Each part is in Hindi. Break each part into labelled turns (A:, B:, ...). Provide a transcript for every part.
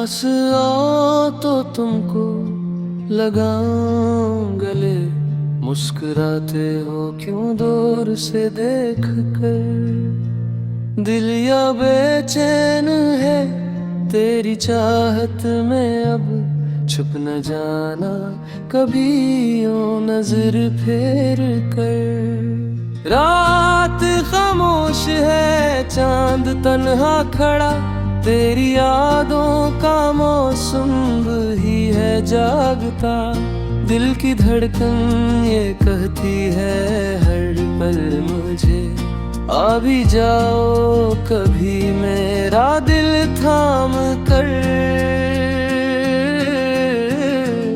A: पास आओ तो तुमको लगाऊं गले, मुस्कुराते हो क्यों दूर से देख कर। दिल या बेचैन है तेरी चाहत में, अब छुप न जाना कभी यूं नजर फेर कर। रात खामोश है चांद तन्हा खड़ा, तेरी यादों का मौसम ही है जागता। दिल की धड़कन ये कहती है हर पल मुझे, आ भी जाओ कभी मेरा दिल थाम कर।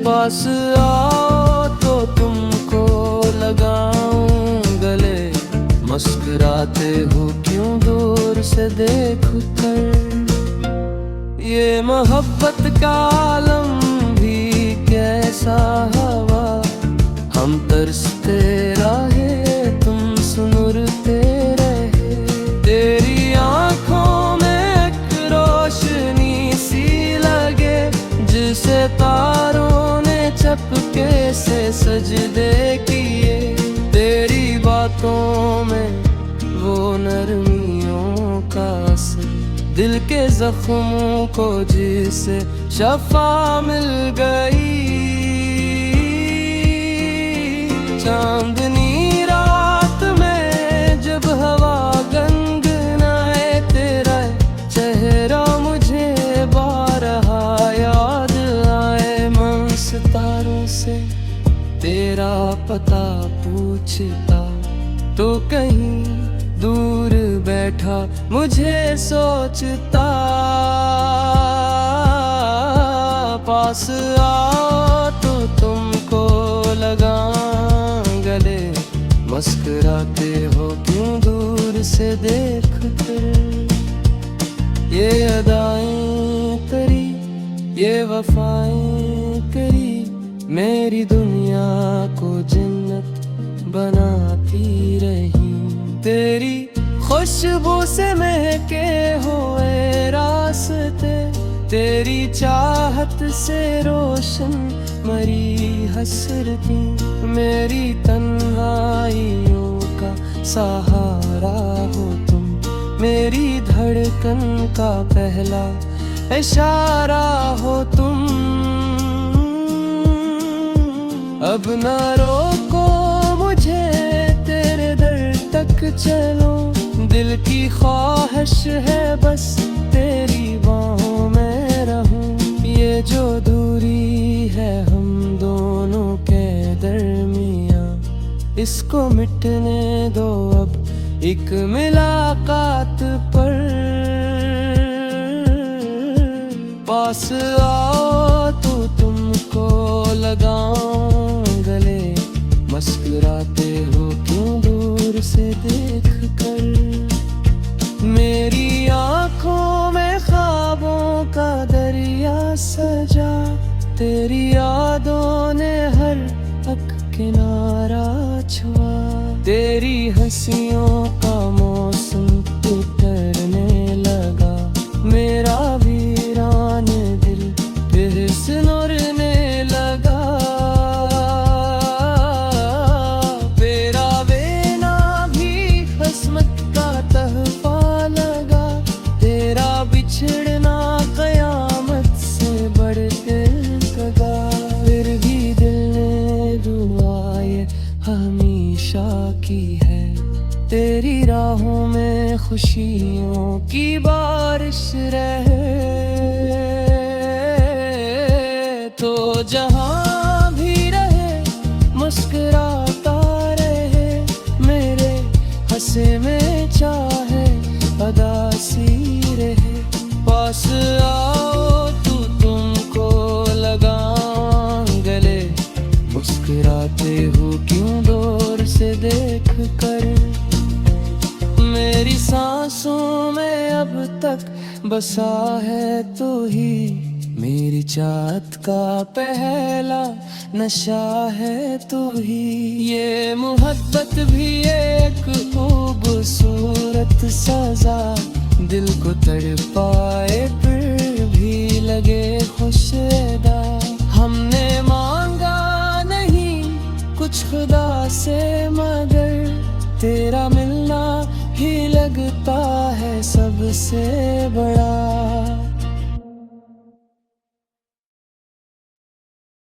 A: पास आओ तो तुमको लगाऊं गले, मुस्कुराते हो क्यों दूर से देख कर। ये मोहब्बत का आलम भी कैसा हवा, हम तरसते रहे तुम सुनुरते रहे। तेरी आंखों में एक रोशनी सी लगे, जिसे तारों ने चपके से सजदे किए। तेरी बातों में वो नरमियों का असर, दिल के जख्मों को जिसे शफा मिल गई। चांदनी रात में जब हवा गनगनाए, तेरा चेहरा मुझे बारहा याद आए। मन सितारों से तेरा पता पूछता तो कहीं दूर बैठा मुझे सोचता। पास आओ तो तुमको लगाऊं गले, मुस्कुराते हो क्यों दूर से देख कर। ये अदाएं करी ये वफाएं करी, मेरी दुनिया को जन्नत बनाती रही। तेरी खुशबू से महके हुए रास्ते, तेरी चाहत से रोशन मरी हसरती। मेरी तन्हाइयों का सहारा हो तुम, मेरी धड़कन का पहला इशारा हो तुम। अब ना रोको मुझे तेरे दर तक चलो, दिल की ख्वाहिश है बस तेरी बाहों में रहूं। ये जो दूरी है हम दोनों के दरमियां, इसको मिटने दो अब एक मुलाकात पर। पास आओ तो तुमको लगाऊं गले, मुस्कुराते हो क्यों दूर से देख कर। मेरी आंखों में ख्वाबों का दरिया सजा, तेरी यादों ने हर एक किनारा छुआ। तेरी हंसियों का मौसम उतरने लगा, मेरा वीरान दिल फिर से नूरने लगा। तेरा बेना भी किस्मत का तहफा लगा, तेरा बिछड़ना कयामत से बढ़कर लगा। फिर भी दिल ने दुआ ये हमेशा की है, तेरी राहों में खुशियों की बारिश रहे। तो जहां भी रहे मुस्कुराता रहे, मेरे हंसे में चाहे अदासी रहे। पास आओ तो तुमको लगाऊं गले, मुस्कुराते हो क्यों दूर से देख कर। मेरी सांसों में अब तक बसा है तू ही, मेरी चाहत का पहला नशा है तू ही। ये मोहब्बत भी एक खूबसूरत सजा, दिल को तड़पाए फिर भी ही लगे खुशदा। हमने मांगा नहीं कुछ खुदा से, मगर तेरा मिलना ही लगता है सबसे बड़ा।